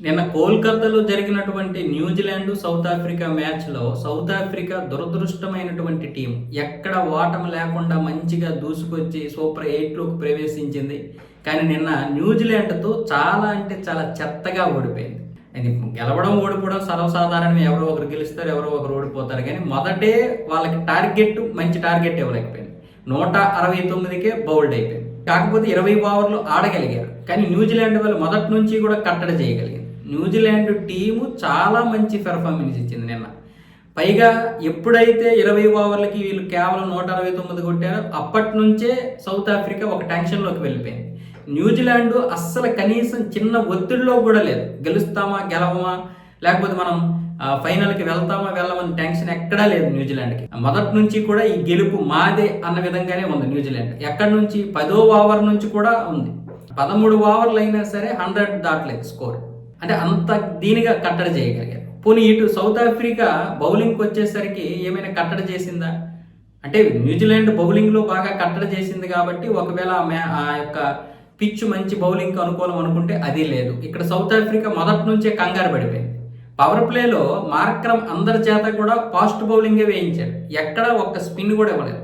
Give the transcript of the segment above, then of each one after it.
నిన్న కోల్కతాలో జరిగినటువంటి న్యూజిలాండ్ సౌత్ ఆఫ్రికా మ్యాచ్లో సౌత్ ఆఫ్రికా దురదృష్టమైనటువంటి టీం ఎక్కడ ఓటమి లేకుండా మంచిగా దూసుకొచ్చి సూపర్ 8లోకి ప్రవేశించింది. కానీ నిన్న న్యూజిలాండ్తో చాలా అంటే చాలా చెత్తగా ఓడిపోయింది. అది గెలవడం ఓడిపోవడం సర్వసాధారణమే, ఎవరో ఒకరు గెలుస్తారు, ఎవరో ఒకరు ఓడిపోతారు. కానీ మొదటే వాళ్ళకి మంచి టార్గెట్ ఇవ్వలేకపోయింది. 169కే బౌల్డ్ అయిపోయింది. కాకపోతే 20 ఓవర్లు ఆడగలిగారు. కానీ న్యూజిలాండ్ వాళ్ళు మొదటి నుంచి కూడా కట్టడి చేయగలిగింది. న్యూజిలాండ్ టీము చాలా మంచి పెర్ఫార్మెన్స్ ఇచ్చింది నిన్న. పైగా ఎప్పుడైతే 20 ఓవర్లకి వీళ్ళు కేవలం 169 కొట్టారో అప్పటి నుంచే సౌత్ ఆఫ్రికా ఒక టెన్షన్లోకి వెళ్ళిపోయింది. న్యూజిలాండ్ అస్సలు కనీసం చిన్న ఒత్తిడిలో కూడా లేదు. గెలుస్తామా గెలవమా, లేకపోతే మనం ఫైనల్కి వెళ్తామా వెళ్ళమని టెన్షన్ ఎక్కడా లేదు న్యూజిలాండ్కి. మొదటి నుంచి కూడా ఈ గెలుపు మాదే అన్న విధంగానే ఉంది న్యూజిలాండ్. ఎక్కడి నుంచి 10వ ఓవర్ నుంచి కూడా ఉంది. 13 ఓవర్లు అయినా సరే 100 దాటలేదు స్కోర్. అంటే అంత దీనిగా కట్టడి చేయగలిగారు. పోనీ ఇటు సౌత్ ఆఫ్రికా బౌలింగ్కి వచ్చేసరికి ఏమైనా కట్టడి చేసిందా అంటే, న్యూజిలాండ్ బౌలింగ్లో బాగా కట్టడి చేసింది కాబట్టి ఒకవేళ ఆ యొక్క పిచ్ మంచి బౌలింగ్కి అనుకూలం అనుకుంటే అది లేదు. ఇక్కడ సౌత్ ఆఫ్రికా మొదటి నుంచే కంగారు పడిపోయింది. పవర్ ప్లేలో మార్క్రమ్ అందరి చేత కూడా ఫాస్ట్ బౌలింగే వేయించాడు. ఎక్కడ ఒక్క స్పిన్ కూడా ఇవ్వలేదు.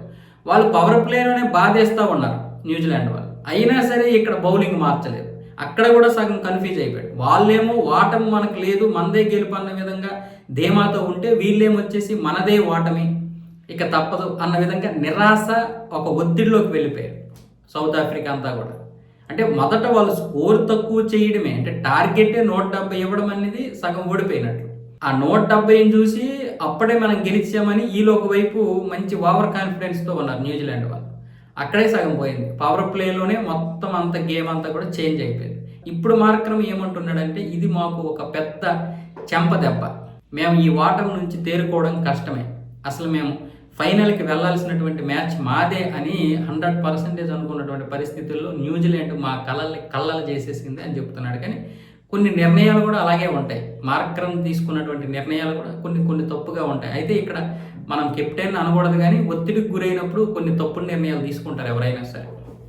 వాళ్ళు పవర్ ప్లేలోనే బాధేస్తూ ఉన్నారు న్యూజిలాండ్ వాళ్ళు. అయినా సరే ఇక్కడ బౌలింగ్ మార్చలేదు. అక్కడ కూడా సగం కన్ఫ్యూజ్ అయిపోయాడు. వాళ్ళేమో ఓటమి మనకు లేదు, మనదే గెలుపు అన్న విధంగా ధీమాతో ఉంటే, వీళ్ళేమొచ్చేసి మనదే ఓటమి ఇక తప్పదు అన్న విధంగా నిరాశ, ఒక ఒత్తిడిలోకి వెళ్ళిపోయారు సౌత్ ఆఫ్రికా అంతా కూడా. అంటే మొదట వాళ్ళు స్కోర్ తక్కువ చేయడమే, అంటే టార్గెటే 170 ఇవ్వడం అనేది సగం ఓడిపోయినట్లు. ఆ 170ని చూసి అప్పుడే మనం గెలిచామని వీళ్ళు ఒకవైపు మంచి ఓవర్ కాన్ఫిడెన్స్తో ఉన్నారు న్యూజిలాండ్ వాళ్ళు. అక్కడే సగం పోయింది. పవర్ ప్లేలోనే మొత్తం అంత గేమ్ అంతా కూడా చేంజ్ అయిపోయింది. ఇప్పుడు మార్క్రమ్ ఏమంటున్నాడంటే, ఇది మాకు ఒక పెద్ద చెంప దెబ్బ, మేము ఈ ఓటమి నుంచి తేరుకోవడం కష్టమే, అసలు మేము ఫైనల్కి వెళ్లాల్సినటువంటి మ్యాచ్ మాదే అని 100% అనుకున్నటువంటి పరిస్థితుల్లో న్యూజిలాండ్ మా కళ్ళలు చేసేసింది అని చెప్తున్నాడు. కానీ కొన్ని నిర్ణయాలు కూడా అలాగే ఉంటాయి. మార్క్రమ్ తీసుకున్నటువంటి నిర్ణయాలు కూడా కొన్ని తప్పుగా ఉంటాయి. అయితే ఇక్కడ మనం కెప్టెన్ అనకూడదు, కానీ ఒత్తిడికి గురైనప్పుడు కొన్ని తప్పుడు నిర్ణయాలు తీసుకుంటారు ఎవరైనా సరే.